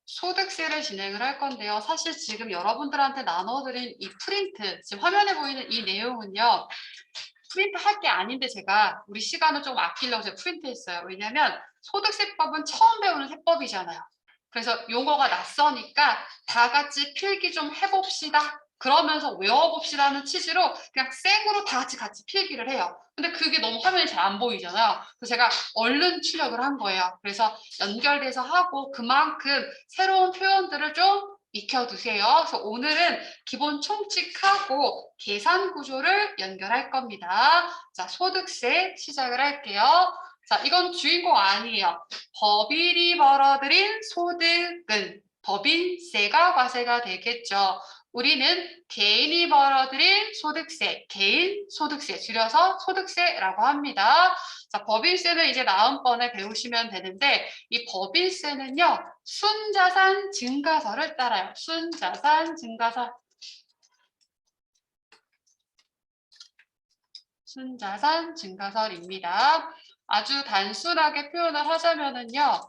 소득세를 진행을 할 건데요. 사실 지금 여러분들한테 나눠드린 이 프린트, 지금 화면에 보이는 이 내용은요. 프린트 할 게 아닌데 제가 우리 시간을 좀 아끼려고 제가 프린트 했어요. 왜냐면 소득세법은 처음 배우는 세법이잖아요. 그래서 용어가 낯서니까 다 같이 필기 좀 해봅시다. 그러면서 외워봅시다는 취지로 그냥 생으로 다 같이 필기를 해요. 근데 그게 너무 화면이 잘 안 보이잖아요. 그래서 제가 얼른 출력을 한 거예요. 그래서 연결돼서 하고 그만큼 새로운 표현들을 좀 익혀두세요. 그래서 오늘은 기본 총칙하고 계산 구조를 연결할 겁니다. 자, 소득세 시작을 할게요. 자, 이건 주인공 아니에요. 법인이 벌어들인 소득은 법인세가 과세가 되겠죠. 우리는 개인이 벌어들인 소득세, 개인 소득세, 줄여서 소득세라고 합니다. 자, 법인세는 이제 다음번에 배우시면 되는데 이 법인세는요. 순자산 증가서를 따라요. 순자산 증가서. 순자산 증가설입니다. 아주 단순하게 표현을 하자면은요.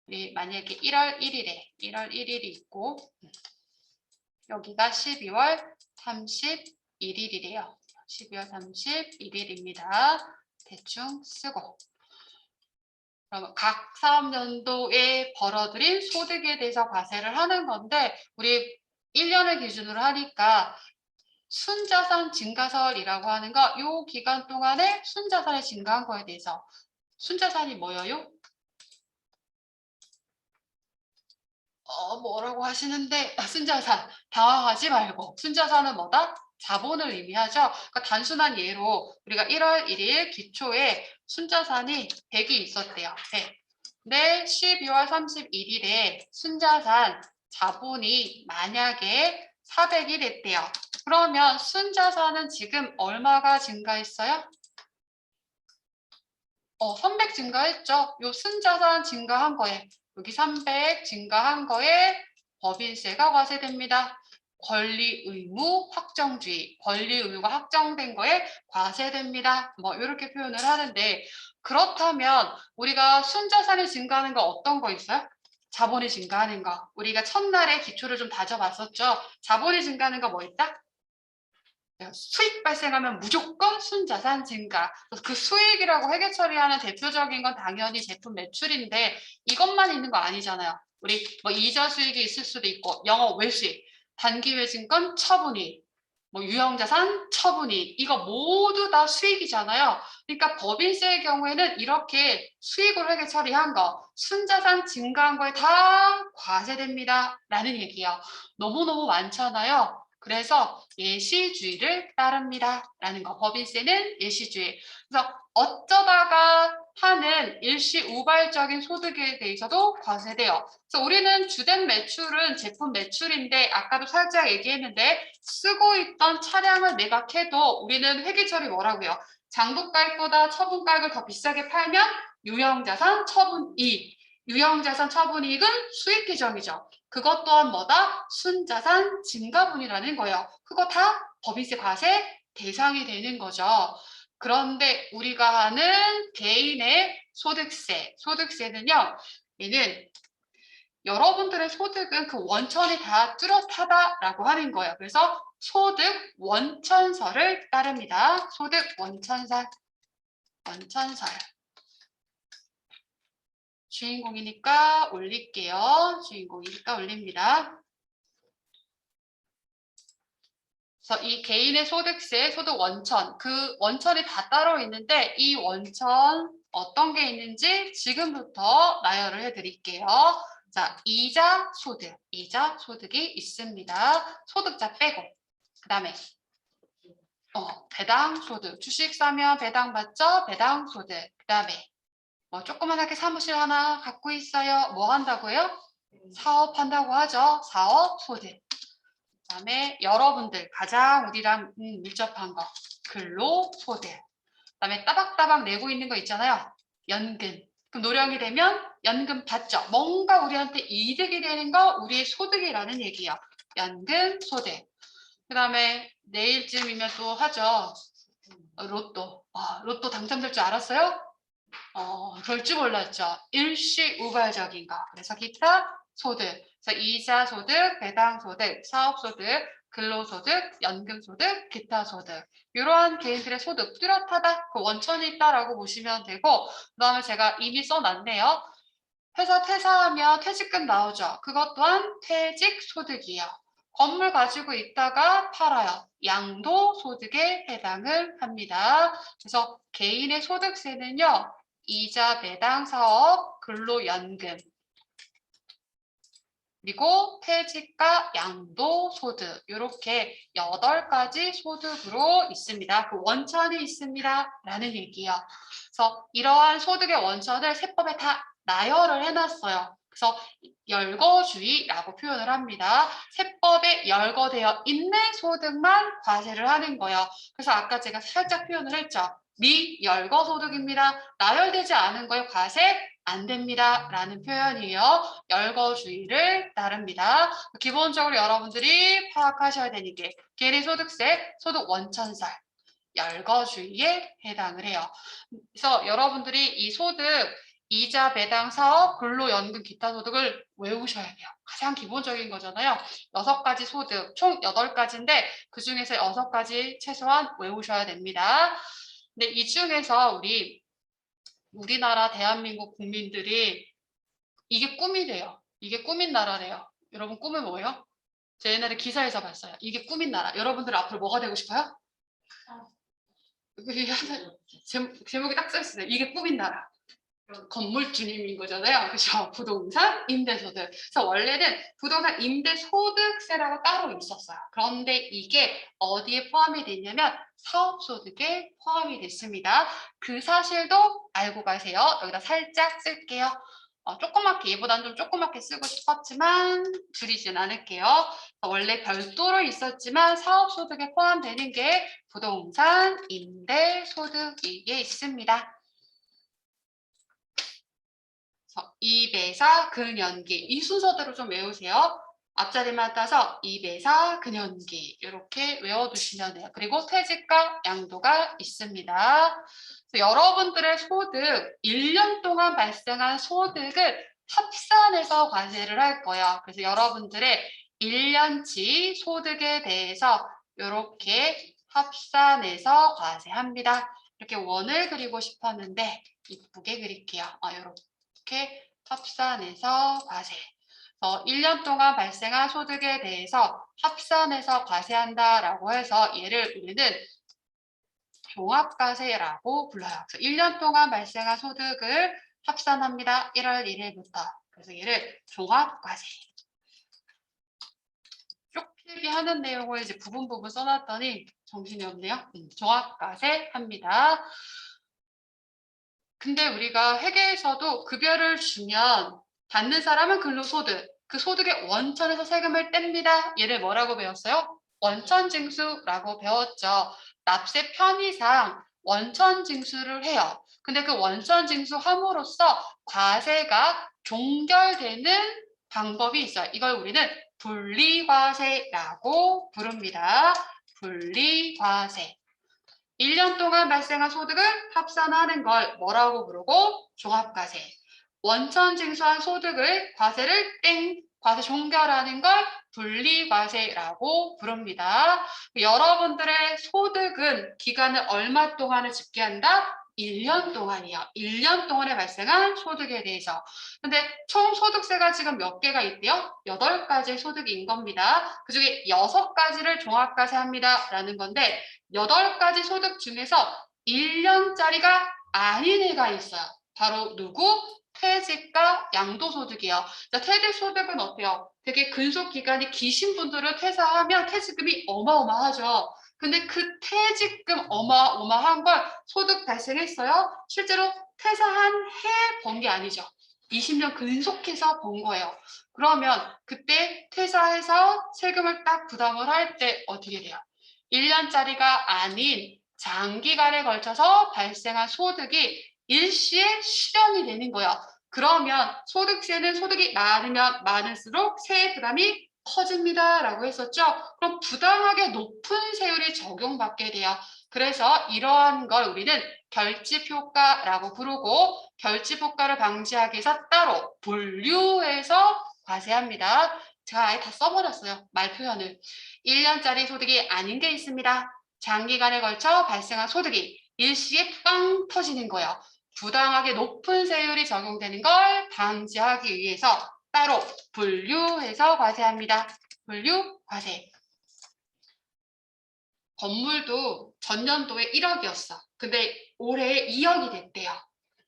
우리 만약에 1월 1일이 있고 여기가 12월 31일이래요. 12월 31일입니다. 대충 쓰고 그럼 각 사업연도에 벌어들인 소득에 대해서 과세를 하는 건데 우리 1년을 기준으로 하니까 순자산 증가설이라고 하는 거, 요 기간 동안에 순자산이 증가한 거에 대해서 순자산이 뭐예요? 뭐라고 하시는데 순자산 당황하지 말고 순자산은 뭐다? 자본을 의미하죠. 그러니까 단순한 예로 우리가 1월 1일 기초에 순자산이 100이 있었대요. 네. 근데 12월 31일에 순자산 자본이 만약에 400이 됐대요. 그러면 순자산은 지금 얼마가 증가했어요? 300 증가했죠. 요 순자산 증가한 거에 여기 300 증가한 거에 법인세가 과세됩니다. 권리 의무 확정주의, 권리 의무가 확정된 거에 과세됩니다. 뭐 이렇게 표현을 하는데 그렇다면 우리가 순자산이 증가하는 거 어떤 거 있어요? 자본이 증가하는 거. 우리가 첫날에 기초를 좀 다져봤었죠. 자본이 증가하는 거 뭐 있다? 수익 발생하면 무조건 순자산 증가. 그 수익이라고 회계 처리하는 대표적인 건 당연히 제품 매출인데 이것만 있는 거 아니잖아요. 우리 뭐 이자 수익이 있을 수도 있고 영업 외수익, 단기 외증권 처분이익, 뭐 유형자산 처분이익 이거 모두 다 수익이잖아요. 그러니까 법인세의 경우에는 이렇게 수익으로 회계 처리한 거, 순자산 증가한 거에 다 과세됩니다. 라는 얘기예요. 너무너무 많잖아요. 그래서 예시주의를 따릅니다. 라는 거. 법인세는 예시주의. 그래서 어쩌다가 하는 일시 우발적인 소득에 대해서도 과세돼요. 그래서 우리는 주된 매출은 제품 매출인데 아까도 살짝 얘기했는데 쓰고 있던 차량을 매각해도 우리는 회계처리 뭐라고요? 장부가액보다 처분가액을 더 비싸게 팔면 유형자산 처분이익. 유형자산 처분이익은 수익 계정이죠. 그것 또한 뭐다? 순자산 증가분이라는 거예요. 그거 다 법인세 과세 대상이 되는 거죠. 그런데 우리가 하는 개인의 소득세, 소득세는요. 얘는 여러분들의 소득은 그 원천이 다 뚜렷하다라고 하는 거예요. 그래서 소득 원천설을 따릅니다. 소득 원천설. 주인공이니까 올릴게요. 주인공이니까 올립니다. 그래서 이 개인의 소득세, 소득 원천, 그 원천이 다 따로 있는데 이 원천 어떤 게 있는지 지금부터 나열을 해드릴게요. 자, 이자 소득이 있습니다. 소득자 빼고. 그 다음에 배당 소득, 주식 사면 배당 받죠? 배당 소득. 그 다음에 뭐 조그만하게 사무실 하나 갖고 있어요. 뭐 한다고요? 사업한다고 하죠. 사업 소득. 그다음에 여러분들 가장 우리랑 밀접한 거 근로소득. 그다음에 따박따박 내고 있는 거 있잖아요. 연금. 그럼 노령이 되면 연금 받죠. 뭔가 우리한테 이득이 되는 거 우리의 소득이라는 얘기예요. 연금 소득. 그다음에 내일쯤이면 또 하죠. 로또. 로또 당첨될 줄 알았어요? 그럴 줄 몰랐죠. 일시 우발적인 거. 그래서 기타 소득. 그래서 이자 소득, 배당 소득, 사업 소득, 근로소득, 연금소득, 기타 소득. 이러한 개인들의 소득 뚜렷하다. 그 원천이 있다라고 보시면 되고, 그다음에 제가 이미 써놨네요. 회사 퇴사하면 퇴직금 나오죠. 그것 또한 퇴직 소득이에요. 건물 가지고 있다가 팔아요. 양도소득에 해당을 합니다. 그래서 개인의 소득세는요. 이자, 배당, 사업, 근로연금, 그리고 퇴직과 양도소득 이렇게 8가지 소득으로 있습니다. 그 원천이 있습니다. 라는 얘기예요. 그래서 이러한 소득의 원천을 세법에 다 나열을 해놨어요. 그래서 열거주의라고 표현을 합니다. 세법에 열거되어 있는 소득만 과세를 하는 거예요. 그래서 아까 제가 살짝 표현을 했죠. 미열거소득입니다. 나열되지 않은 거에 과세 안 됩니다. 라는 표현이에요. 열거주의를 따릅니다. 기본적으로 여러분들이 파악하셔야 되는 게 개인의 소득세, 소득 원천설, 열거주의에 해당을 해요. 그래서 여러분들이 이 소득, 이자, 배당, 사업, 근로연금, 기타 소득을 외우셔야 돼요. 가장 기본적인 거잖아요. 6가지 소득, 총 8가지인데 그중에서 6가지 최소한 외우셔야 됩니다. 근데 이 중에서 우리나라 대한민국 국민들이 이게 꿈이래요. 이게 꿈인 나라래요. 여러분 꿈은 뭐예요? 제 옛날에 기사에서 봤어요. 이게 꿈인 나라. 여러분들 앞으로 뭐가 되고 싶어요? 제목이 딱 써있어요. 이게 꿈인 나라. 건물주님인 거잖아요. 그렇죠? 부동산 임대소득. 그래서 원래는 부동산 임대소득세라고 따로 있었어요. 그런데 이게 어디에 포함이 됐냐면 사업소득에 포함이 됐습니다. 그 사실도 알고 가세요. 여기다 살짝 쓸게요. 조그맣게 얘보다는 좀 조그맣게 쓰고 싶었지만 줄이진 않을게요. 원래 별도로 있었지만 사업소득에 포함되는 게 부동산 임대소득이게 있습니다. 2배사 근연기 이 순서대로 좀 외우세요. 앞자리만 따서 2배사 근연기 이렇게 외워두시면 돼요. 그리고 퇴직과 양도가 있습니다. 여러분들의 소득 1년 동안 발생한 소득을 합산해서 과세를 할 거예요. 그래서 여러분들의 1년치 소득에 대해서 이렇게 합산해서 과세합니다. 이렇게 원을 그리고 싶었는데 이쁘게 그릴게요. 이렇게 합산해서 과세. 1년 동안 발생한 소득에 대해서 합산해서 과세한다라고 해서 얘를 우리는 종합과세라고 불러요. 그래서 1년 동안 발생한 소득을 합산합니다. 1월 1일부터. 그래서 얘를 종합과세. 쭉 필기하는 내용을 이제 부분 써놨더니 정신이 없네요. 종합과세 합니다. 근데 우리가 회계에서도 급여를 주면 받는 사람은 근로소득, 그 소득의 원천에서 세금을 뗍니다. 얘를 뭐라고 배웠어요? 원천징수라고 배웠죠. 납세 편의상 원천징수를 해요. 근데 그 원천징수함으로써 과세가 종결되는 방법이 있어요. 이걸 우리는 분리과세라고 부릅니다. 분리과세. 1년 동안 발생한 소득을 합산하는 걸 뭐라고 부르고 종합과세. 원천 징수한 소득을 과세를 과세 종결하는 걸 분리과세라고 부릅니다. 여러분들의 소득은 기간을 얼마 동안을 집계한다? 1년 동안이요. 1년 동안에 발생한 소득에 대해서. 근데 총 소득세가 지금 몇 개가 있대요? 8가지 소득인 겁니다. 그중에 6가지를 종합과세합니다. 라는 건데 8가지 소득 중에서 1년짜리가 아닌 애가 있어요. 바로 누구? 퇴직과 양도소득이에요. 퇴직소득은 어때요? 되게 근속기간이 기신 분들은 퇴사하면 퇴직금이 어마어마하죠. 근데 그 퇴직금 어마어마한 걸 소득 발생했어요. 실제로 퇴사한 해 번 게 아니죠. 20년 근속해서 번 거예요. 그러면 그때 퇴사해서 세금을 딱 부담을 할 때 어떻게 돼요? 1년짜리가 아닌 장기간에 걸쳐서 발생한 소득이 일시에 실현이 되는 거예요. 그러면 소득세는 소득이 많으면 많을수록 세액 부담이 커집니다. 라고 했었죠. 그럼 부당하게 높은 세율이 적용받게 돼요. 그래서 이러한 걸 우리는 결집효과라고 부르고 결집효과를 방지하기 위해서 따로 분류해서 과세합니다. 제가 아예 다 써버렸어요. 말 표현을. 1년짜리 소득이 아닌 게 있습니다. 장기간에 걸쳐 발생한 소득이 일시에 빵 터지는 거예요. 부당하게 높은 세율이 적용되는 걸 방지하기 위해서 따로 분류해서 과세합니다. 분류, 과세. 건물도 전년도에 1억이었어. 근데 올해 2억이 됐대요.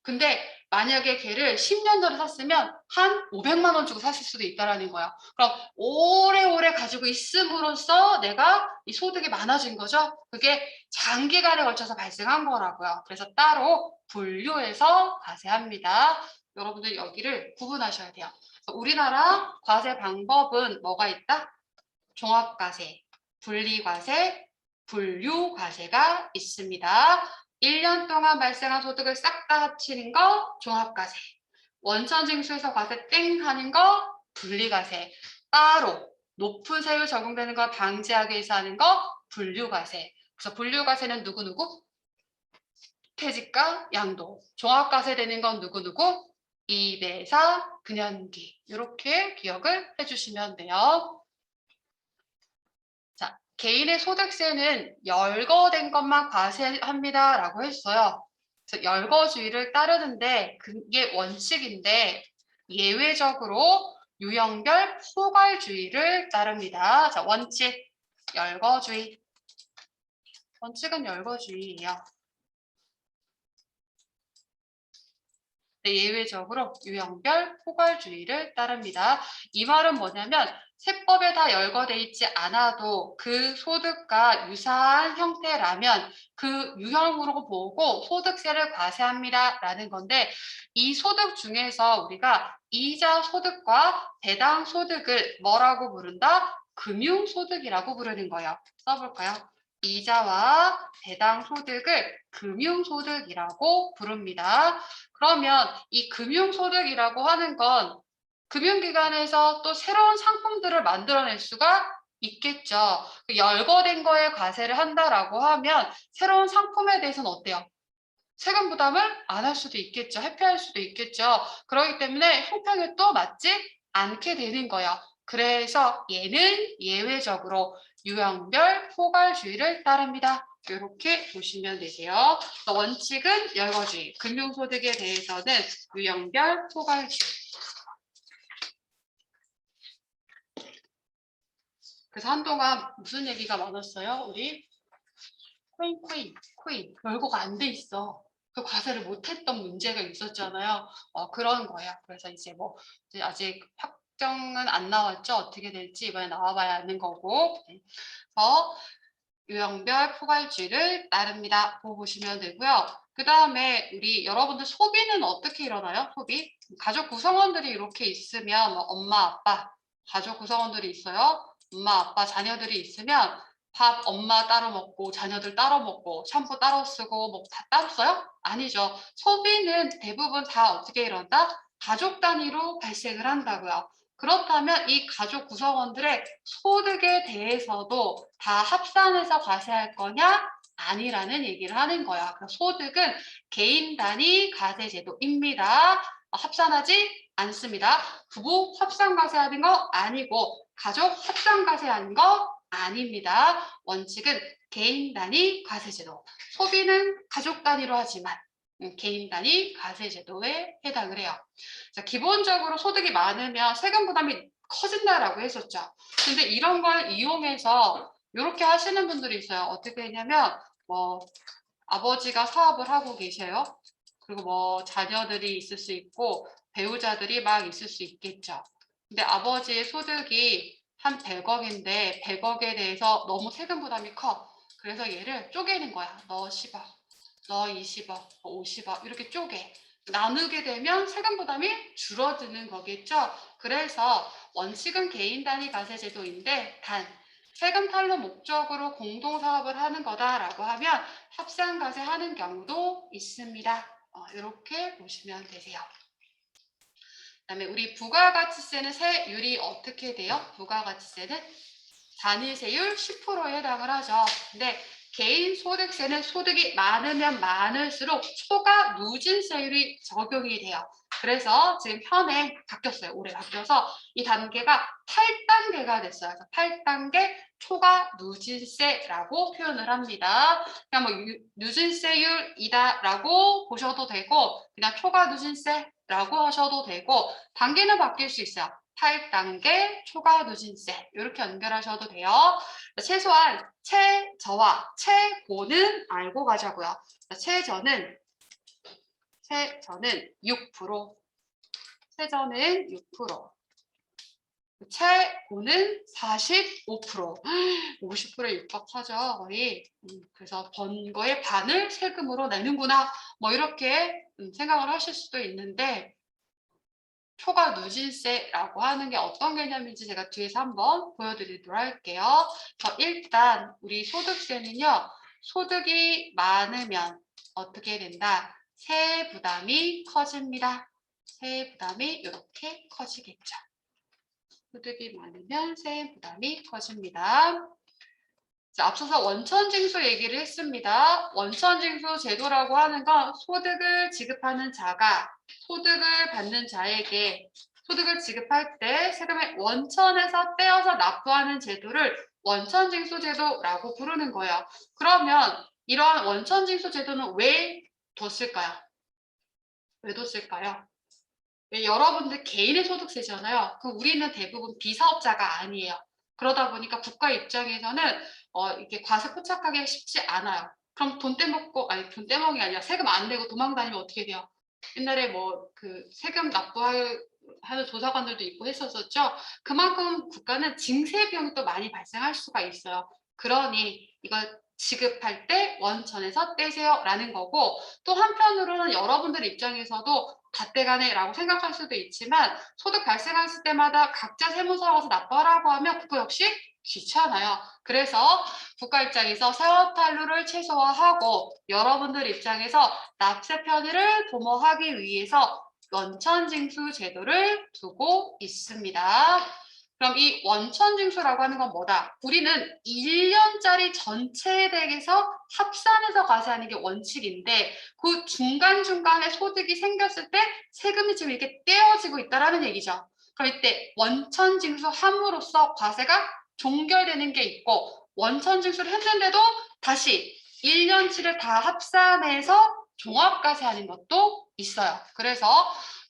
근데 만약에 걔를 10년 전에 샀으면 한 500만 원 주고 샀을 수도 있다라는 거야. 그럼 오래오래 가지고 있음으로써 내가 이 소득이 많아진 거죠. 그게 장기간에 걸쳐서 발생한 거라고요. 그래서 따로 분류해서 과세합니다. 여러분들 여기를 구분하셔야 돼요. 우리나라 과세 방법은 뭐가 있다? 종합과세, 분리과세, 분류과세가 있습니다. 1년 동안 발생한 소득을 싹 다 합치는 거 종합과세, 원천징수에서 과세 땡 하는 거 분리과세, 따로 높은 세율 적용되는 걸 방지하기 위해서 하는 거 분류과세. 그래서 분류과세는 누구누구? 퇴직과 양도. 종합과세 되는 건 누구누구? 이배사, 근현기. 이렇게 기억을 해주시면 돼요. 자, 개인의 소득세는 열거된 것만 과세합니다. 라고 했어요. 그래서 열거주의를 따르는데 그게 원칙인데 예외적으로 유형별 포괄주의를 따릅니다. 자, 원칙, 열거주의. 원칙은 열거주의예요. 예외적으로 유형별 포괄주의를 따릅니다. 이 말은 뭐냐면 세법에 다 열거돼 있지 않아도 그 소득과 유사한 형태라면 그 유형으로 보고 소득세를 과세합니다. 라는 건데 이 소득 중에서 우리가 이자 소득과 배당 소득을 뭐라고 부른다? 금융소득이라고 부르는 거예요. 써볼까요? 이자와 배당 소득을 금융소득이라고 부릅니다. 그러면 이 금융소득이라고 하는 건 금융기관에서 또 새로운 상품들을 만들어낼 수가 있겠죠. 열거된 거에 과세를 한다라고 하면 새로운 상품에 대해서는 어때요? 세금 부담을 안 할 수도 있겠죠. 회피할 수도 있겠죠. 그렇기 때문에 형평에 또 맞지 않게 되는 거예요. 그래서 얘는 예외적으로 유형별 포괄주의를 따릅니다. 이렇게 보시면 되세요. 원칙은 열거주의, 금융소득에 대해서는 유형별 포괄주의. 그래서 한동안 무슨 얘기가 많았어요? 우리 코인 열거가 안 돼 있어. 그 과세를 못했던 문제가 있었잖아요. 그런 거예요. 그래서 이제 이제 아직 확정은 안 나왔죠. 어떻게 될지 이번에 나와봐야 하는 거고. 그래서 유형별 포괄주의를 따릅니다. 보고 보시면 되고요. 그 다음에 우리 여러분들 소비는 어떻게 일어나요? 소비? 가족 구성원들이 이렇게 있으면 엄마, 아빠, 가족 구성원들이 있어요. 엄마, 아빠, 자녀들이 있으면 밥 엄마 따로 먹고 자녀들 따로 먹고 샴푸 따로 쓰고 뭐 다 따로 써요? 아니죠. 소비는 대부분 다 어떻게 일어난다? 가족 단위로 발생을 한다고요. 그렇다면 이 가족 구성원들의 소득에 대해서도 다 합산해서 과세할 거냐? 아니라는 얘기를 하는 거야. 소득은 개인 단위 과세 제도입니다. 합산하지 않습니다. 부부 합산 과세하는 거 아니고 가족 합산 과세하는 거 아닙니다. 원칙은 개인 단위 과세 제도. 소비는 가족 단위로 하지만 개인 단위 과세 제도에 해당을 해요. 자, 기본적으로 소득이 많으면 세금 부담이 커진다라고 했었죠. 근데 이런 걸 이용해서 이렇게 하시는 분들이 있어요. 어떻게 했냐면 아버지가 사업을 하고 계셔요. 그리고 자녀들이 있을 수 있고 배우자들이 막 있을 수 있겠죠. 근데 아버지의 소득이 한 100억인데 100억에 대해서 너무 세금 부담이 커. 그래서 얘를 쪼개는 거야. 너 10억, 너 20억, 50억 이렇게 쪼개. 나누게 되면 세금 부담이 줄어드는 거겠죠. 그래서 원칙은 개인 단위 과세 제도인데 단 세금 탈루 목적으로 공동사업을 하는 거다라고 하면 합산과세 하는 경우도 있습니다. 이렇게 보시면 되세요. 그다음에 우리 부가가치세는 세율이 어떻게 돼요? 부가가치세는 단위세율 10%에 해당을 하죠. 근데 개인 소득세는 소득이 많으면 많을수록 초과 누진세율이 적용이 돼요. 그래서 지금 현행 바뀌었어요. 올해 바뀌어서 이 단계가 8단계가 됐어요. 8단계 초과 누진세라고 표현을 합니다. 그냥 뭐 누진세율이다라고 보셔도 되고 그냥 초과 누진세라고 하셔도 되고 단계는 바뀔 수 있어요. 8단계 초과 누진세 이렇게 연결하셔도 돼요. 최소한 최저와 최고는 알고 가자고요. 최저는 6%, 최저는 6%, 최고는 45%, 50%에 육박하죠, 거의. 그래서 번 거의 반을 세금으로 내는구나, 뭐 이렇게 생각을 하실 수도 있는데 초과 누진세라고 하는 게 어떤 개념인지 제가 뒤에서 한번 보여드리도록 할게요. 일단 우리 소득세는요, 소득이 많으면 어떻게 된다? 세액 부담이 커집니다. 세액 부담이 이렇게 커지겠죠. 소득이 많으면 세액 부담이 커집니다. 자, 앞서서 원천징수 얘기를 했습니다. 원천징수 제도라고 하는 건 소득을 지급하는 자가 소득을 받는 자에게 소득을 지급할 때 세금을 원천에서 떼어서 납부하는 제도를 원천징수 제도라고 부르는 거예요. 그러면 이러한 원천징수 제도는 왜 뒀을까요? 왜 뒀을까요? 여러분들 개인의 소득세잖아요. 그럼 우리는 대부분 비사업자가 아니에요. 그러다 보니까 국가 입장에서는 이게 과세 포착하기가 쉽지 않아요. 그럼 돈 떼먹고, 아니 돈 떼먹이 아니라 세금 안 내고 도망 다니면 어떻게 돼요? 옛날에 뭐 그 세금 납부하는 조사관들도 있고 했었었죠. 그만큼 국가는 징세 비용이 또 많이 발생할 수가 있어요. 그러니 이걸 지급할 때 원천에서 떼세요라는 거고, 또 한편으로는 여러분들 입장에서도 다 떼가네라고 생각할 수도 있지만 소득 발생했을 때마다 각자 세무서 가서 납부하라고 하면 그거 역시 귀찮아요. 그래서 국가 입장에서 세원 탈루를 최소화하고 여러분들 입장에서 납세 편의를 도모하기 위해서 원천징수 제도를 두고 있습니다. 그럼 이 원천징수라고 하는 건 뭐다? 우리는 1년짜리 전체에 대해서 합산해서 과세하는 게 원칙인데 그 중간중간에 소득이 생겼을 때 세금이 지금 이렇게 떼어지고 있다는 얘기죠. 그럼 이때 원천징수 함으로써 과세가 종결되는 게 있고 원천징수를 했는데도 다시 1년치를 다 합산해서 종합과세하는 것도 있어요. 그래서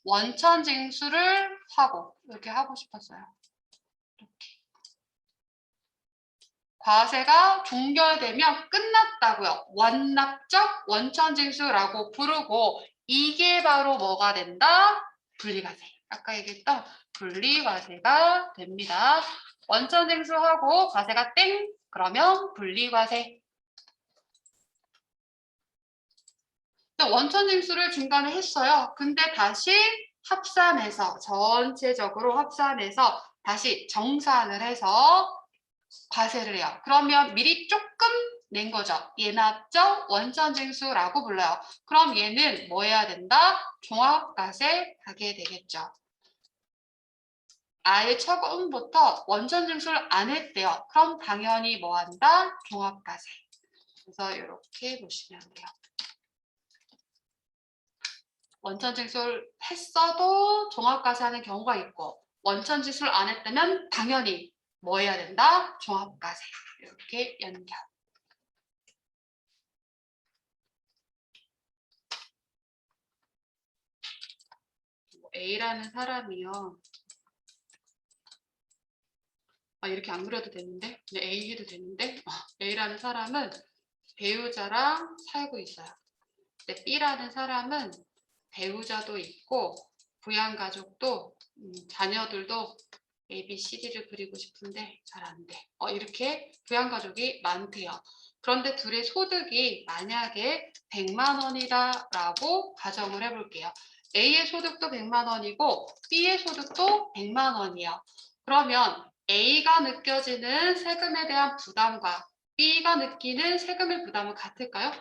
원천징수를 하고 이렇게 하고 싶었어요. 과세가 종결되면 끝났다고요. 완납적 원천징수라고 부르고 이게 바로 뭐가 된다? 분리과세. 아까 얘기했던 분리과세가 됩니다. 원천징수하고 과세가 땡! 그러면 분리과세. 원천징수를 중간에 했어요. 근데 다시 합산해서 전체적으로 합산해서 다시 정산을 해서 과세를 해요. 그러면 미리 조금 낸 거죠. 예납적 원천징수라고 불러요. 그럼 얘는 뭐 해야 된다? 종합과세 하게 되겠죠. 아예 처음부터 원천징수를 안 했대요. 그럼 당연히 뭐 한다? 종합과세. 그래서 이렇게 보시면 돼요. 원천징수를 했어도 종합과세하는 경우가 있고 원천징수를 안 했다면 당연히 뭐 해야 된다? 종합과세. 이렇게 연결. A라는 사람이요. 이렇게 안 그려도 되는데? 그냥 A 해도 되는데? A라는 사람은 배우자랑 살고 있어요. 근데 B라는 사람은 배우자도 있고 부양가족도 자녀들도 A, B, C, D를 그리고 싶은데 잘 안 돼. 이렇게 부양가족이 많대요. 그런데 둘의 소득이 만약에 100만 원이다라고 가정을 해볼게요. A의 소득도 100만 원이고 B의 소득도 100만 원이에요. 그러면 A가 느껴지는 세금에 대한 부담과 B가 느끼는 세금의 부담은 같을까요?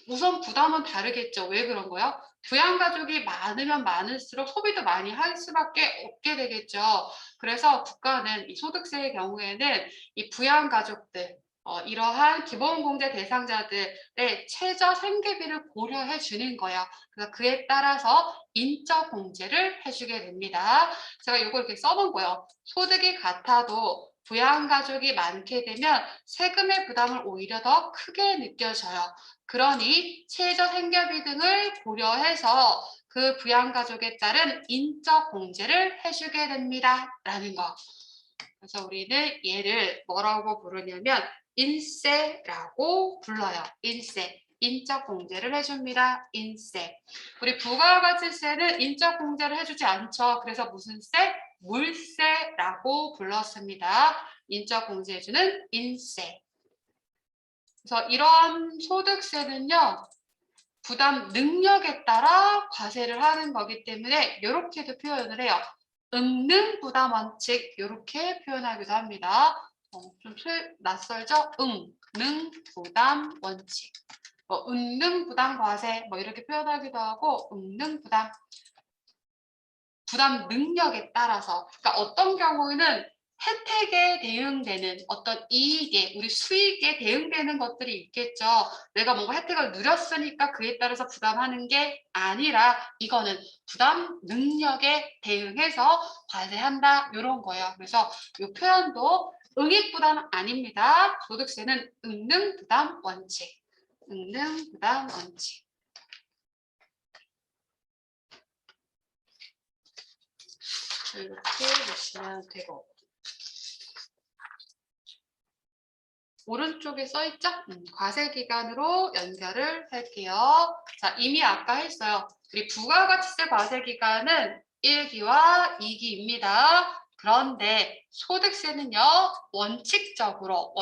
우선 부담은 다르겠죠. 왜 그런 거요? 부양가족이 많으면 많을수록 소비도 많이 할 수밖에 없게 되겠죠. 그래서 국가는 이 소득세의 경우에는 이 부양가족들, 이러한 기본공제 대상자들의 최저 생계비를 고려해 주는 거예요. 그래서 그에 따라서 인적 공제를 해주게 됩니다. 제가 이거 이렇게 써놓은 거예요. 소득이 같아도 부양가족이 많게 되면 세금의 부담을 오히려 더 크게 느껴져요. 그러니 최저 생계비 등을 고려해서 그 부양가족에 따른 인적 공제를 해주게 됩니다. 라는 거. 그래서 우리는 얘를 뭐라고 부르냐면 인세라고 불러요. 인세. 인적 공제를 해줍니다. 인세. 우리 부가가치세는 인적 공제를 해주지 않죠. 그래서 무슨 세? 물세라고 불렀습니다. 인적 공제해주는 인세. 그래서 이러한 소득세는요. 부담 능력에 따라 과세를 하는 거기 때문에 이렇게도 표현을 해요. 응능 부담 원칙 이렇게 표현하기도 합니다. 좀 낯설죠? 능 부담 원칙. 응능 부담 과세 이렇게 표현하기도 하고 응능 부담 능력에 따라서 그러니까 어떤 경우에는 혜택에 대응되는 어떤 이익에 우리 수익에 대응되는 것들이 있겠죠. 내가 뭔가 혜택을 누렸으니까 그에 따라서 부담하는 게 아니라 이거는 부담 능력에 대응해서 과세한다 이런 거예요. 그래서 이 표현도 응익 부담 아닙니다. 소득세는 응능 부담 원칙. 응능 부담 원칙. 이렇게 보시면 되고 오른쪽에 써있죠? 과세 기간으로 연결을 할게요. 자, 이미 아까 했어요. 우리 부가가치세 과세 기간은 1기와 2기입니다. 그런데 소득세는요, 원칙적으로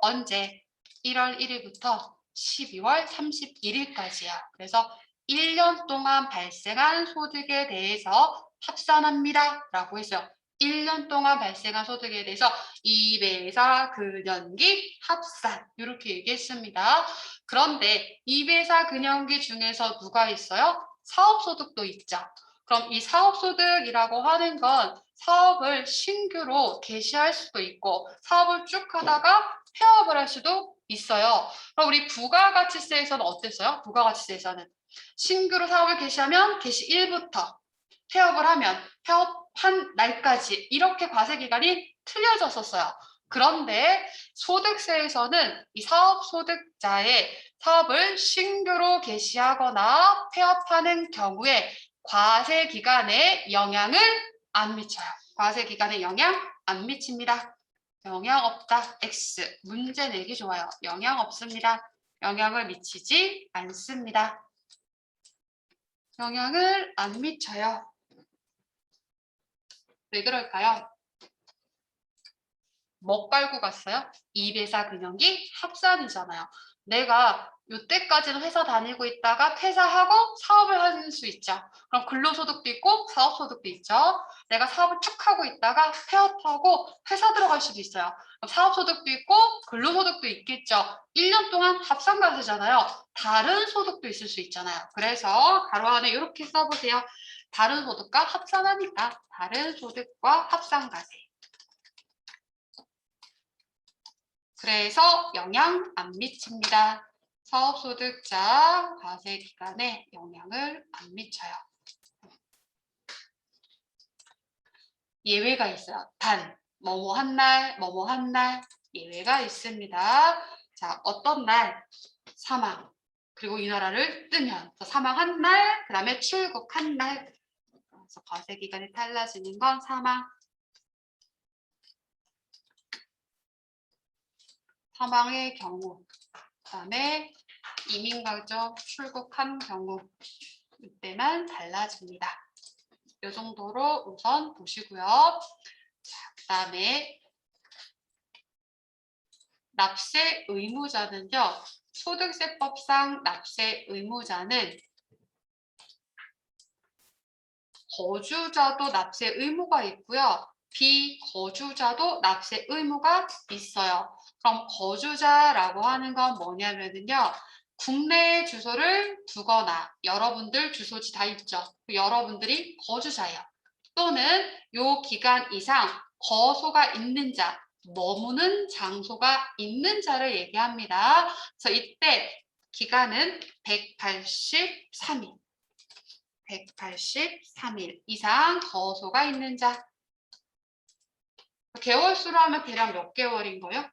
언제? 1월 1일부터 12월 31일까지야. 그래서 1년 동안 발생한 소득에 대해서 합산합니다. 라고 했어요. 1년 동안 발생한 소득에 대해서 2배사 근연기 합산 이렇게 얘기했습니다. 그런데 2배사 근연기 중에서 누가 있어요? 사업소득도 있죠. 그럼 이 사업소득이라고 하는 건 사업을 신규로 개시할 수도 있고 사업을 쭉 하다가 폐업을 할 수도 있어요. 그럼 우리 부가가치세에서는 어땠어요? 부가가치세에서는 신규로 사업을 개시하면 개시 1부터 폐업을 하면 폐업한 날까지 이렇게 과세 기간이 틀려졌었어요. 그런데 소득세에서는 이 사업소득자의 사업을 신규로 개시하거나 폐업하는 경우에 과세 기간에 영향을 안 미쳐요. 과세 기간에 영향 안 미칩니다. 영향 없다. X. 문제 내기 좋아요. 영향 없습니다. 영향을 미치지 않습니다. 영향을 안 미쳐요. 왜 그럴까요? 뭐 깔고 갔어요? 2배사 근연기 합산이잖아요. 내가 이때까지는 회사 다니고 있다가 퇴사하고 사업을 할 수 있죠. 그럼 근로소득도 있고 사업소득도 있죠. 내가 사업을 쭉 하고 있다가 폐업하고 회사 들어갈 수도 있어요. 그럼 사업소득도 있고 근로소득도 있겠죠. 1년 동안 합산과세잖아요. 다른 소득도 있을 수 있잖아요. 그래서 가로 안에 이렇게 써보세요. 다른 소득과 합산하니까 다른 소득과 합산과세. 그래서 영향 안 미칩니다. 사업소득자 과세 기간에 영향을 안 미쳐요. 예외가 있어요. 단, 뭐뭐 한 날, 뭐뭐 한 날 예외가 있습니다. 자, 어떤 날? 사망. 그리고 이 나라를 뜨면 사망한 날, 그 다음에 출국한 날. 그래서 과세 기간이 달라지는 건 사망. 사망의 경우, 그 다음에 이민가족 출국한 경우 이때만 달라집니다. 이 정도로 우선 보시고요. 그 다음에 납세 의무자는요. 소득세법상 납세 의무자는 거주자도 납세 의무가 있고요. 비거주자도 납세 의무가 있어요. 그럼 거주자라고 하는 건 뭐냐면요. 국내에 주소를 두거나 여러분들 주소지 다 있죠. 여러분들이 거주자예요. 또는 요 기간 이상 거소가 있는 자, 머무는 장소가 있는 자를 얘기합니다. 그래서 이때 기간은 183일. 183일 이상 거소가 있는 자. 개월수로 하면 대략 몇 개월인 거요?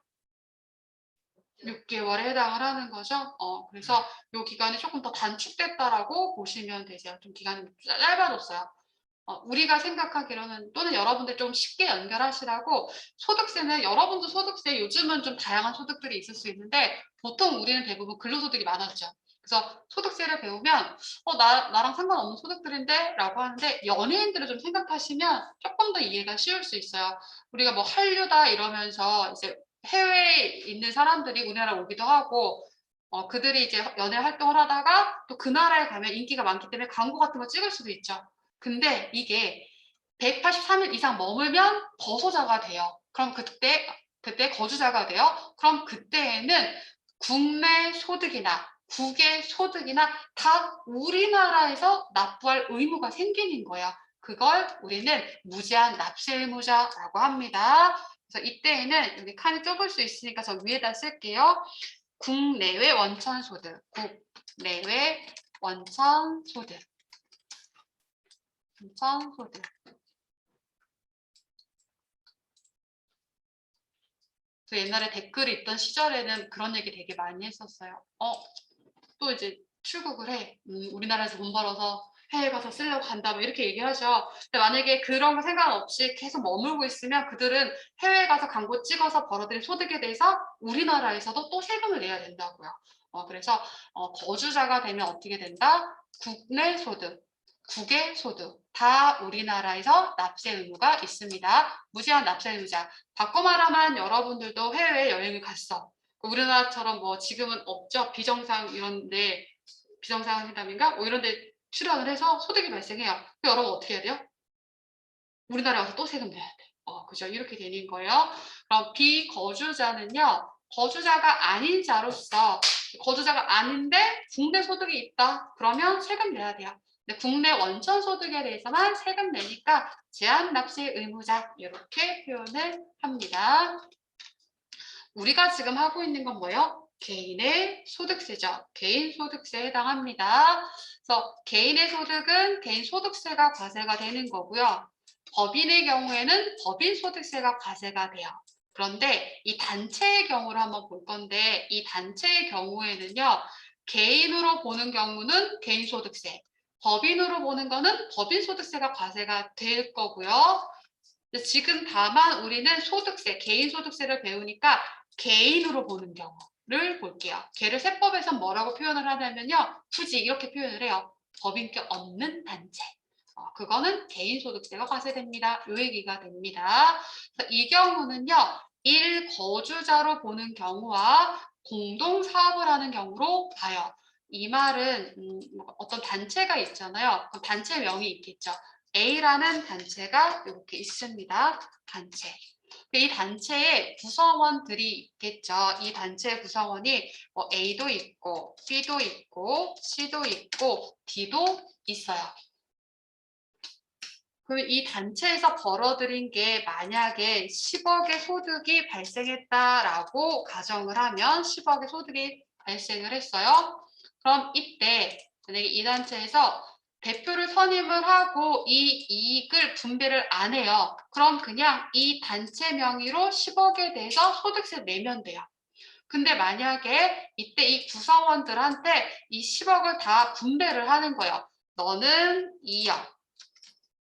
6개월에 해당을 하는 거죠. 그래서 이 기간이 조금 더 단축됐다라고 보시면 되세요. 좀 기간이 짧아졌어요. 우리가 생각하기로는 또는 여러분들 좀 쉽게 연결하시라고 소득세는 여러분도 소득세 요즘은 좀 다양한 소득들이 있을 수 있는데 보통 우리는 대부분 근로소득이 많았죠. 그래서 소득세를 배우면 나랑 상관없는 소득들인데 라고 하는데 연예인들을 좀 생각하시면 조금 더 이해가 쉬울 수 있어요. 우리가 뭐 한류다 이러면서 이제 해외에 있는 사람들이 우리나라 오기도 하고 그들이 이제 연예 활동을 하다가 또 그 나라에 가면 인기가 많기 때문에 광고 같은 거 찍을 수도 있죠. 근데 이게 183일 이상 머물면 거소자가 돼요. 그럼 그때 거주자가 돼요. 그럼 그때에는 국내 소득이나 국외 소득이나 다 우리나라에서 납부할 의무가 생기는 거예요. 그걸 우리는 무제한 납세 의무자라고 합니다. 그래서 이때에는 여기 칸이 좁을 수 있으니까 저 위에다 쓸게요. 국내외 원천소득, 국내외 원천소득. 원천소득. 저 옛날에 댓글이 있던 시절에는 그런 얘기 되게 많이 했었어요. 또 이제 출국을 해. 우리나라에서 돈 벌어서 해외 가서 쓰려고 한다. 뭐 이렇게 얘기하죠. 근데 만약에 그런 거 상관없이 계속 머물고 있으면 그들은 해외 가서 광고 찍어서 벌어들인 소득에 대해서 우리나라에서도 또 세금을 내야 된다고요. 그래서 거주자가 되면 어떻게 된다? 국내 소득, 국외 소득 다 우리나라에서 납세 의무가 있습니다. 무제한 납세 의무자. 바꿔 말하면 여러분들도 해외 여행을 갔어. 우리나라처럼 뭐 지금은 없죠. 비정상 이런데 비정상 회담인가? 뭐 이런데 출연을 해서 소득이 발생해요. 그럼 여러분 어떻게 해야 돼요? 우리나라에 와서 또 세금 내야 돼. 그죠? 이렇게 되는 거예요. 그럼 비거주자는요. 거주자가 아닌 자로서 거주자가 아닌데 국내 소득이 있다. 그러면 세금 내야 돼요. 근데 국내 원천 소득에 대해서만 세금 내니까 제한 납세 의무자 이렇게 표현을 합니다. 우리가 지금 하고 있는 건 뭐예요? 개인의 소득세죠. 개인 소득세에 해당합니다. 그래서 개인의 소득은 개인 소득세가 과세가 되는 거고요. 법인의 경우에는 법인 소득세가 과세가 돼요. 그런데 이 단체의 경우를 한번 볼 건데 이 단체의 경우에는요. 개인으로 보는 경우는 개인 소득세, 법인으로 보는 거는 법인 소득세가 과세가 될 거고요. 지금 다만 우리는 소득세, 개인 소득세를 배우니까 개인으로 보는 경우를 볼게요. 걔를 세법에서 뭐라고 표현을 하냐면요. 굳이 이렇게 표현을 해요. 법인격 없는 단체. 그거는 개인 소득세가 과세됩니다. 요 얘기가 됩니다. 이 경우는요. 1거주자로 보는 경우와 공동 사업을 하는 경우로 봐요. 이 말은 어떤 단체가 있잖아요. 그럼 단체명이 있겠죠. A라는 단체가 이렇게 있습니다. 단체. 이 단체에 구성원들이 있겠죠. 이 단체의 구성원이 A도 있고 B도 있고 C도 있고 D도 있어요. 그럼 이 단체에서 벌어들인 게 만약에 10억의 소득이 발생했다라고 가정을 하면 10억의 소득이 발생을 했어요. 그럼 이때 만약에 이 단체에서 대표를 선임을 하고 이 이익을 분배를 안 해요. 그럼 그냥 이 단체 명의로 10억에 대해서 소득세 내면 돼요. 근데 만약에 이때 이 구성원들한테 이 10억을 다 분배를 하는 거예요. 너는 2억,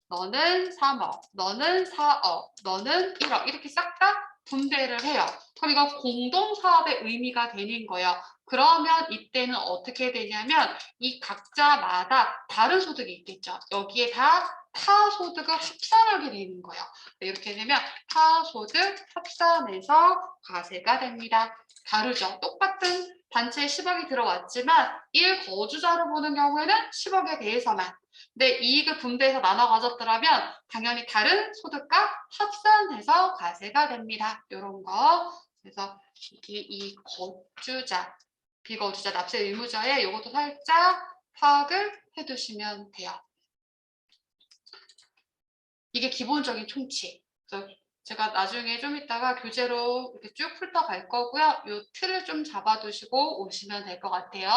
너는 3억, 너는 4억, 너는 1억 이렇게 싹 다 분배를 해요. 그럼 이거 공동사업의 의미가 되는 거예요. 그러면 이때는 어떻게 되냐면 이 각자마다 다른 소득이 있겠죠. 여기에 다 타소득을 합산하게 되는 거예요. 이렇게 되면 타소득 합산해서 과세가 됩니다. 다르죠. 똑같은 단체에 10억이 들어왔지만 1거주자로 보는 경우에는 10억에 대해서만 근데 이익을 분배해서 나눠 가졌더라면 당연히 다른 소득과 합산해서 과세가 됩니다. 이런 거. 그래서 이 거주자, 비거주자, 납세 의무자에 이것도 살짝 파악을 해두시면 돼요. 이게 기본적인 총칙. 그래서 제가 나중에 좀 이따가 교재로 이렇게 쭉 훑어갈 거고요. 요 틀을 좀 잡아두시고 오시면 될 것 같아요.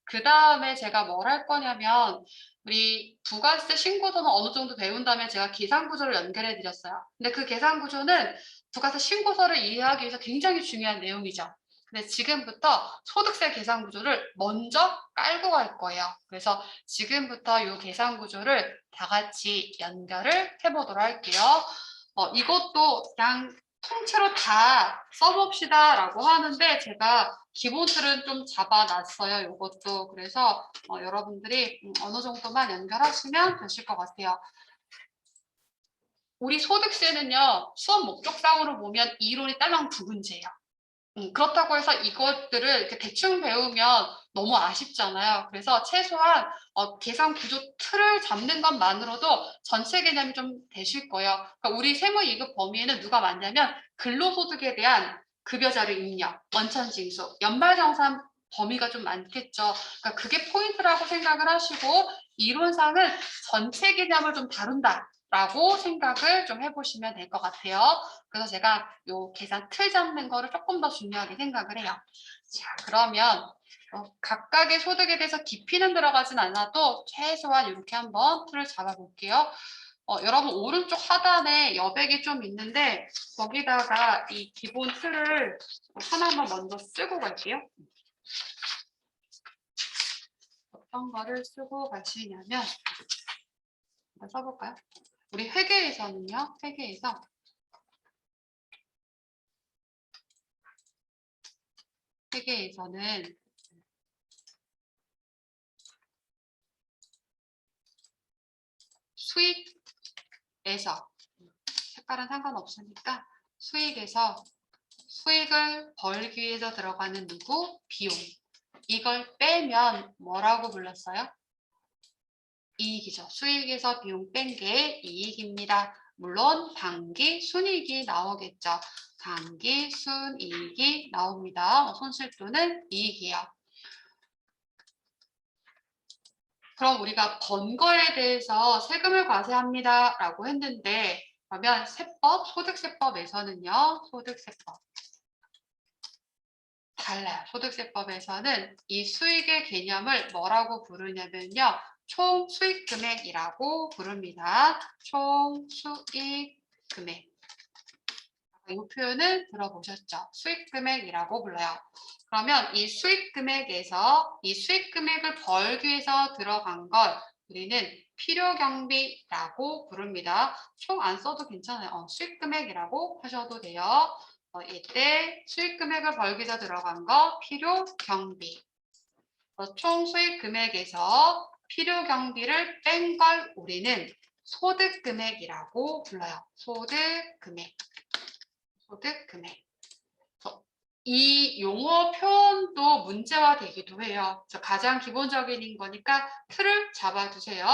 그 다음에 제가 뭘 할 거냐면 우리 부가세 신고서는 어느 정도 배운 다음에 제가 계산구조를 연결해 드렸어요. 근데 그 계산구조는 부가세 신고서를 이해하기 위해서 굉장히 중요한 내용이죠. 근데 지금부터 소득세 계산구조를 먼저 깔고 갈 거예요. 그래서 지금부터 이 계산구조를 다 같이 연결을 해보도록 할게요. 이것도 그냥 통째로 다 써봅시다 라고 하는데 제가 기본 틀은 좀 잡아놨어요. 이것도. 그래서 여러분들이 어느 정도만 연결하시면 되실 것 같아요. 우리 소득세는요. 수업 목적상으로 보면 이론이 딸랑 두 문제예요. 그렇다고 해서 이것들을 이렇게 대충 배우면 너무 아쉽잖아요. 그래서 최소한 계산 구조 틀을 잡는 것만으로도 전체 개념이 좀 되실 거예요. 그러니까 우리 세무이급 범위에는 누가 많냐면 근로소득에 대한 급여자료 입력, 원천징수, 연말정산 범위가 좀 많겠죠. 그러니까 그게 포인트라고 생각을 하시고 이론상은 전체 개념을 좀 다룬다. 라고 생각을 좀 해보시면 될 것 같아요. 그래서 제가 요 계산 틀 잡는 거를 조금 더 중요하게 생각을 해요. 자, 그러면 각각의 소득에 대해서 깊이는 들어가진 않아도 최소한 이렇게 한번 틀을 잡아볼게요. 여러분 오른쪽 하단에 여백이 좀 있는데 거기다가 이 기본 틀을 하나만 먼저 쓰고 갈게요. 어떤 거를 쓰고 가시냐면 한번 써볼까요? 우리 회계에서는요. 회계에서는 수익에서 색깔은 상관없으니까 수익에서 수익을 벌기 위해서 들어가는 누구? 비용. 이걸 빼면 뭐라고 불렀어요? 이익이죠. 수익에서 비용 뺀 게 이익입니다. 물론 당기 순이익이 나오겠죠. 당기 순이익이 나옵니다. 손실도는 이익이에요. 그럼 우리가 번 거에 대해서 세금을 과세합니다. 라고 했는데 그러면 세법, 소득세법에서는요. 소득세법. 달라요. 소득세법에서는 이 수익의 개념을 뭐라고 부르냐면요. 총 수익 금액이라고 부릅니다. 총 수익 금액. 이 표현은 들어보셨죠? 수익 금액이라고 불러요. 그러면 이 수익 금액에서 이 수익 금액을 벌기 위해서 들어간 걸 우리는 필요 경비라고 부릅니다. 총 안 써도 괜찮아요. 수익 금액이라고 하셔도 돼요. 이때 수익 금액을 벌기 위해서 들어간 거 필요 경비. 총 수익 금액에서 필요 경비를 뺀 걸 우리는 소득 금액이라고 불러요. 소득 금액. 소득 금액. 이 용어 표현도 문제화되기도 해요. 가장 기본적인 거니까 틀을 잡아두세요.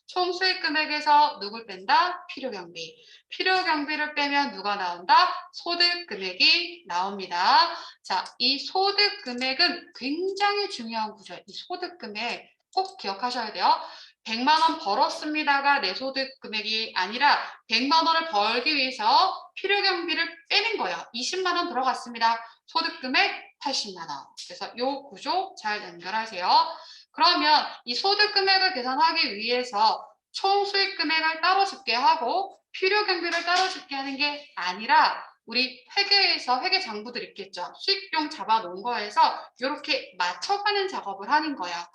총 수익 금액에서 누굴 뺀다? 필요경비. 필요경비를 빼면 누가 나온다? 소득 금액이 나옵니다. 자, 이 소득 금액은 굉장히 중요한 구조예요. 이 소득 금액 꼭 기억하셔야 돼요. 100만 원 벌었습니다가 내 소득 금액이 아니라 100만 원을 벌기 위해서 필요경비를 빼는 거예요. 20만 원 들어갔습니다. 소득금액 80만 원. 그래서 이 구조 잘 연결하세요. 그러면 이 소득금액을 계산하기 위해서 총 수익금액을 따로 집계하고 필요경비를 따로 집계하는 게 아니라 우리 회계에서 회계장부들 있겠죠. 수익비용 잡아놓은 거에서 이렇게 맞춰가는 작업을 하는 거야.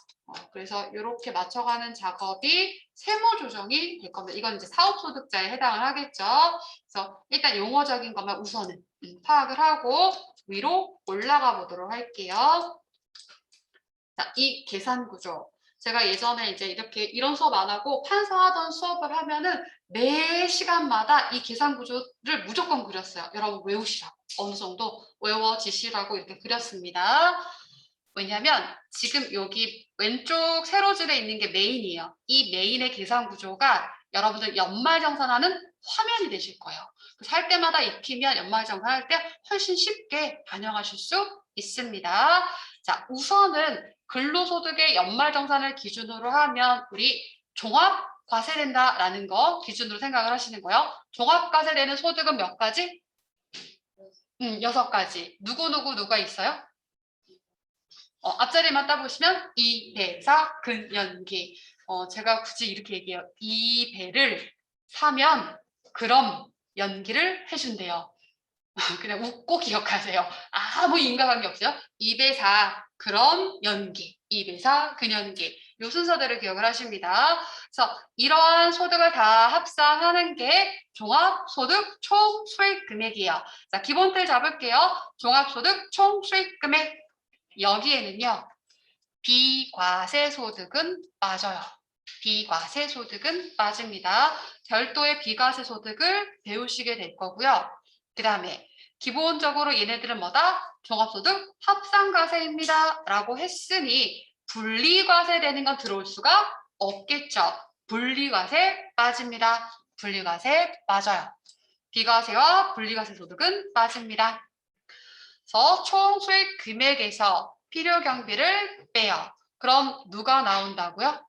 그래서 이렇게 맞춰가는 작업이 세무조정이 될 겁니다. 이건 이제 사업소득자에 해당을 하겠죠. 그래서 일단 용어적인 것만 우선은 파악을 하고 위로 올라가 보도록 할게요. 자, 이 계산 구조. 제가 예전에 이제 이런 수업 안 하고 판사하던 수업을 하면은 매 시간마다 이 계산 구조를 무조건 그렸어요. 여러분 외우시라고. 어느 정도 외워지시라고 이렇게 그렸습니다. 왜냐면 지금 여기 왼쪽 세로줄에 있는 게 메인이에요. 이 메인의 계산 구조가 여러분들 연말정산하는 화면이 되실 거예요. 그래서 할 때마다 익히면 연말정산할 때 훨씬 쉽게 반영하실 수 있습니다. 자, 우선은 근로소득의 연말정산을 기준으로 하면 우리 종합 과세된다라는 거 기준으로 생각을 하시는 거예요. 종합과세되는 소득은 몇 가지? 6가지. 누가 있어요? 앞자리만 따보시면 2배, 4, 근연기. 제가 굳이 이렇게 얘기해요. 2배를 사면 그럼 연기를 해준대요. 그냥 웃고 기억하세요. 아무 인과관계 없어요. 2배 4, 그럼 연기. 2배 4, 근연기. 요 순서대로 기억을 하십니다. 그래서 이러한 소득을 다 합산하는 게 종합소득 총수익 금액이에요. 자, 기본 틀 잡을게요. 종합소득 총수익 금액. 여기에는요. 비과세 소득은 빠져요. 비과세 소득은 빠집니다. 별도의 비과세 소득을 배우시게 될 거고요. 그 다음에 기본적으로 얘네들은 뭐다? 종합소득 합산과세입니다. 라고 했으니 분리과세 되는 건 들어올 수가 없겠죠. 분리과세 빠집니다. 분리과세 빠져요. 비과세와 분리과세 소득은 빠집니다. 그래서 총 수익 금액에서 필요 경비를 빼요. 그럼 누가 나온다고요?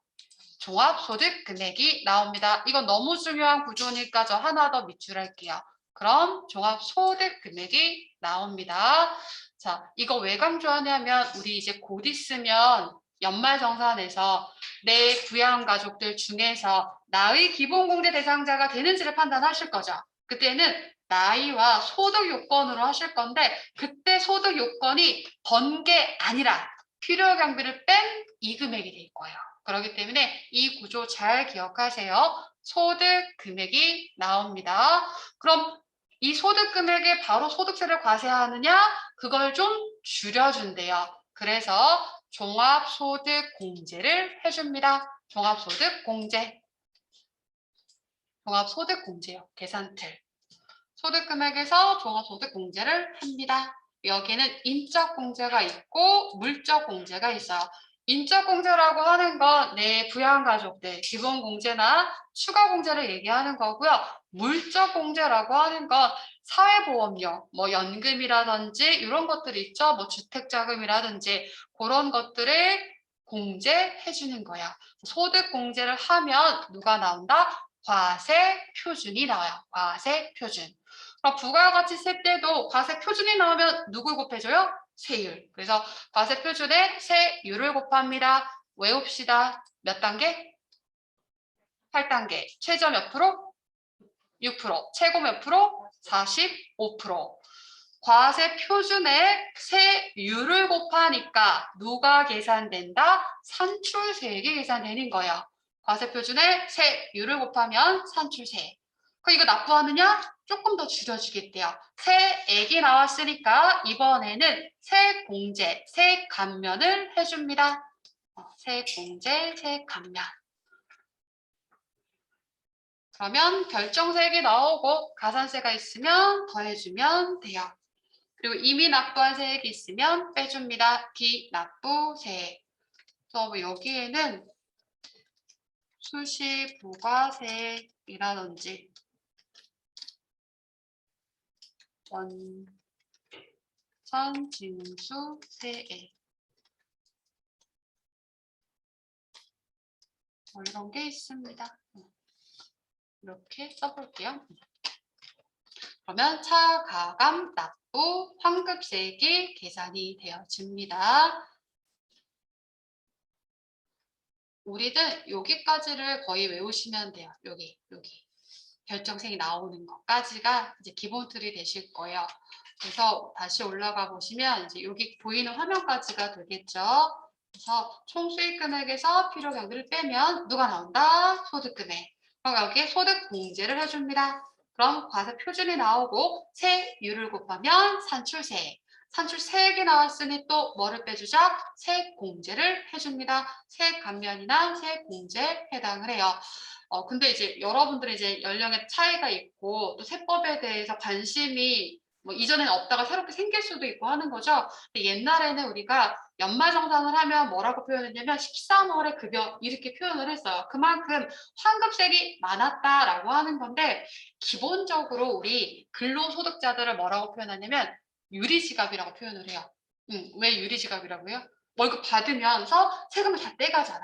종합소득 금액이 나옵니다. 이건 너무 중요한 구조니까 저 하나 더 밑줄할게요. 그럼 종합소득 금액이 나옵니다. 자, 이거 왜 강조하냐면 우리 이제 곧 있으면 연말정산에서 내 부양 가족들 중에서 나의 기본공제 대상자가 되는지를 판단하실 거죠. 그때는 나이와 소득 요건으로 하실 건데 그때 소득 요건이 번 게 아니라 필요 경비를 뺀 이 금액이 될 거예요. 그렇기 때문에 이 구조 잘 기억하세요. 소득 금액이 나옵니다. 그럼 이 소득 금액에 바로 소득세를 과세하느냐? 그걸 좀 줄여준대요. 그래서 종합소득 공제를 해줍니다. 종합소득 공제. 종합소득 공제요. 계산틀. 소득 금액에서 종합소득 공제를 합니다. 여기에는 인적 공제가 있고 물적 공제가 있어요. 인적 공제라고 하는 건 내 부양 가족들 기본 공제나 추가 공제를 얘기하는 거고요. 물적 공제라고 하는 건 사회보험료, 뭐 연금이라든지 이런 것들이 있죠. 뭐 주택자금이라든지 그런 것들을 공제해 주는 거야. 소득 공제를 하면 누가 나온다? 과세 표준이 나와요. 과세 표준. 그럼 부가가치세 때도 과세 표준이 나오면 누굴 곱해줘요? 세율. 그래서 과세 표준에 세율을 곱합니다. 외웁시다. 몇 단계? 8단계. 최저 몇 프로? 6%. 최고 몇 프로? 45%. 과세 표준에 세율을 곱하니까 누가 계산된다? 산출세액이 계산되는 거예요. 과세 표준에 세율을 곱하면 산출세. 그 이거 납부하느냐? 조금 더 줄여주겠대요. 세액이 나왔으니까 이번에는 세공제, 세감면을 해줍니다. 세공제, 세감면. 그러면 결정세액이 나오고 가산세가 있으면 더해주면 돼요. 그리고 이미 납부한 세액이 있으면 빼줍니다. 비납부세액. 그래서 뭐 여기에는 수시부가세이라든지 원천징수세액 뭐 이런 게 있습니다. 이렇게 써볼게요. 그러면 차가감 납부 환급세액이 계산이 되어집니다. 우리는 여기까지를 거의 외우시면 돼요. 여기 결정세액이 나오는 것까지가 이제 기본 틀이 되실 거예요. 그래서 다시 올라가 보시면 이제 여기 보이는 화면까지가 되겠죠. 그래서 총 수익 금액에서 필요 경비를 빼면 누가 나온다? 소득 금액. 그럼 여기에 소득 공제를 해줍니다. 그럼 과세 표준이 나오고 세율을 곱하면 산출세액. 산출세액이 나왔으니 또 뭐를 빼주자? 세공제를 해줍니다. 세감면이나 세공제에 해당을 해요. 근데 이제 여러분들이 이제 연령의 차이가 있고 또 세법에 대해서 관심이 뭐 이전에는 없다가 새롭게 생길 수도 있고 하는 거죠. 근데 옛날에는 우리가 연말정산을 하면 뭐라고 표현했냐면 13월의 급여 이렇게 표현을 했어요. 그만큼 환급세액이 많았다라고 하는 건데 기본적으로 우리 근로소득자들을 뭐라고 표현하냐면 유리지갑이라고 표현을 해요. 왜 유리지갑이라고 해요? 월급 받으면서 세금을 다 떼가잖아.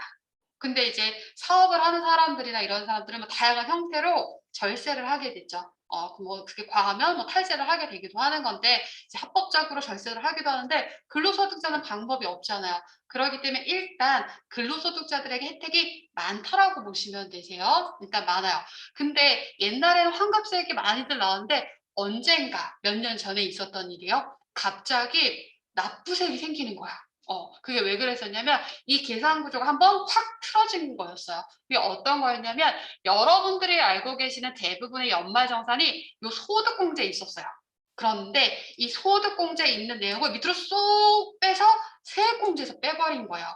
근데 이제 사업을 하는 사람들이나 이런 사람들은 뭐 다양한 형태로 절세를 하게 되죠. 뭐 그게 과하면 뭐 탈세를 하게 되기도 하는 건데 이제 합법적으로 절세를 하기도 하는데 근로소득자는 방법이 없잖아요. 그렇기 때문에 일단 근로소득자들에게 혜택이 많다라고 보시면 되세요. 일단 많아요. 근데 옛날에는 환급세액이 많이들 나왔는데 언젠가 몇 년 전에 있었던 일이에요. 갑자기 납부세액이 생기는 거야. 그게 왜 그랬었냐면 이 계산 구조가 한번 확 틀어진 거였어요. 그게 어떤 거였냐면 여러분들이 알고 계시는 대부분의 연말정산이 요 소득공제에 있었어요. 그런데 이 소득공제에 있는 내용을 밑으로 쏙 빼서 세액공제에서 빼버린 거예요.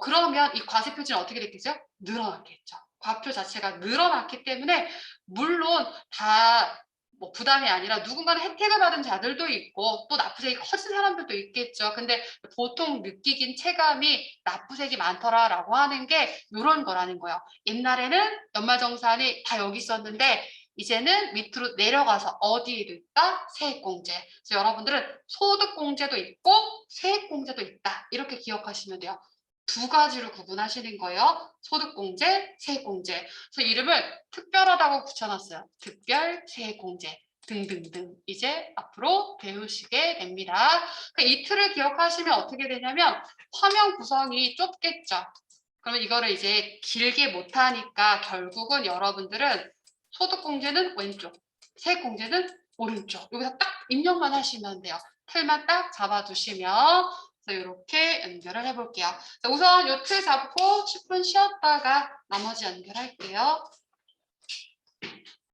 그러면 이 과세표지는 어떻게 됐겠어요? 늘어났겠죠. 과표 자체가 늘어났기 때문에 물론 다 뭐 부담이 아니라 누군가는 혜택을 받은 자들도 있고 또 납부세액이 커진 사람들도 있겠죠. 근데 보통 느끼긴 체감이 납부세액이 많더라라고 하는 게 이런 거라는 거예요. 옛날에는 연말정산이 다 여기 있었는데 이제는 밑으로 내려가서 어디에도 있다? 세액공제. 그래서 여러분들은 소득공제도 있고 세액공제도 있다. 이렇게 기억하시면 돼요. 두 가지로 구분하시는 거예요. 소득공제, 세액공제. 그래서 이름을 특별하다고 붙여놨어요. 특별, 세액공제 등등등. 이제 앞으로 배우시게 됩니다. 이 틀을 기억하시면 어떻게 되냐면 화면 구성이 좁겠죠. 그러면 이거를 이제 길게 못하니까 결국은 여러분들은 소득공제는 왼쪽, 세액공제는 오른쪽. 여기서 딱 입력만 하시면 돼요. 틀만 딱 잡아두시면 그래서 이렇게 연결을 해볼게요. 자, 우선 요 틀 잡고 10분 쉬었다가 나머지 연결할게요.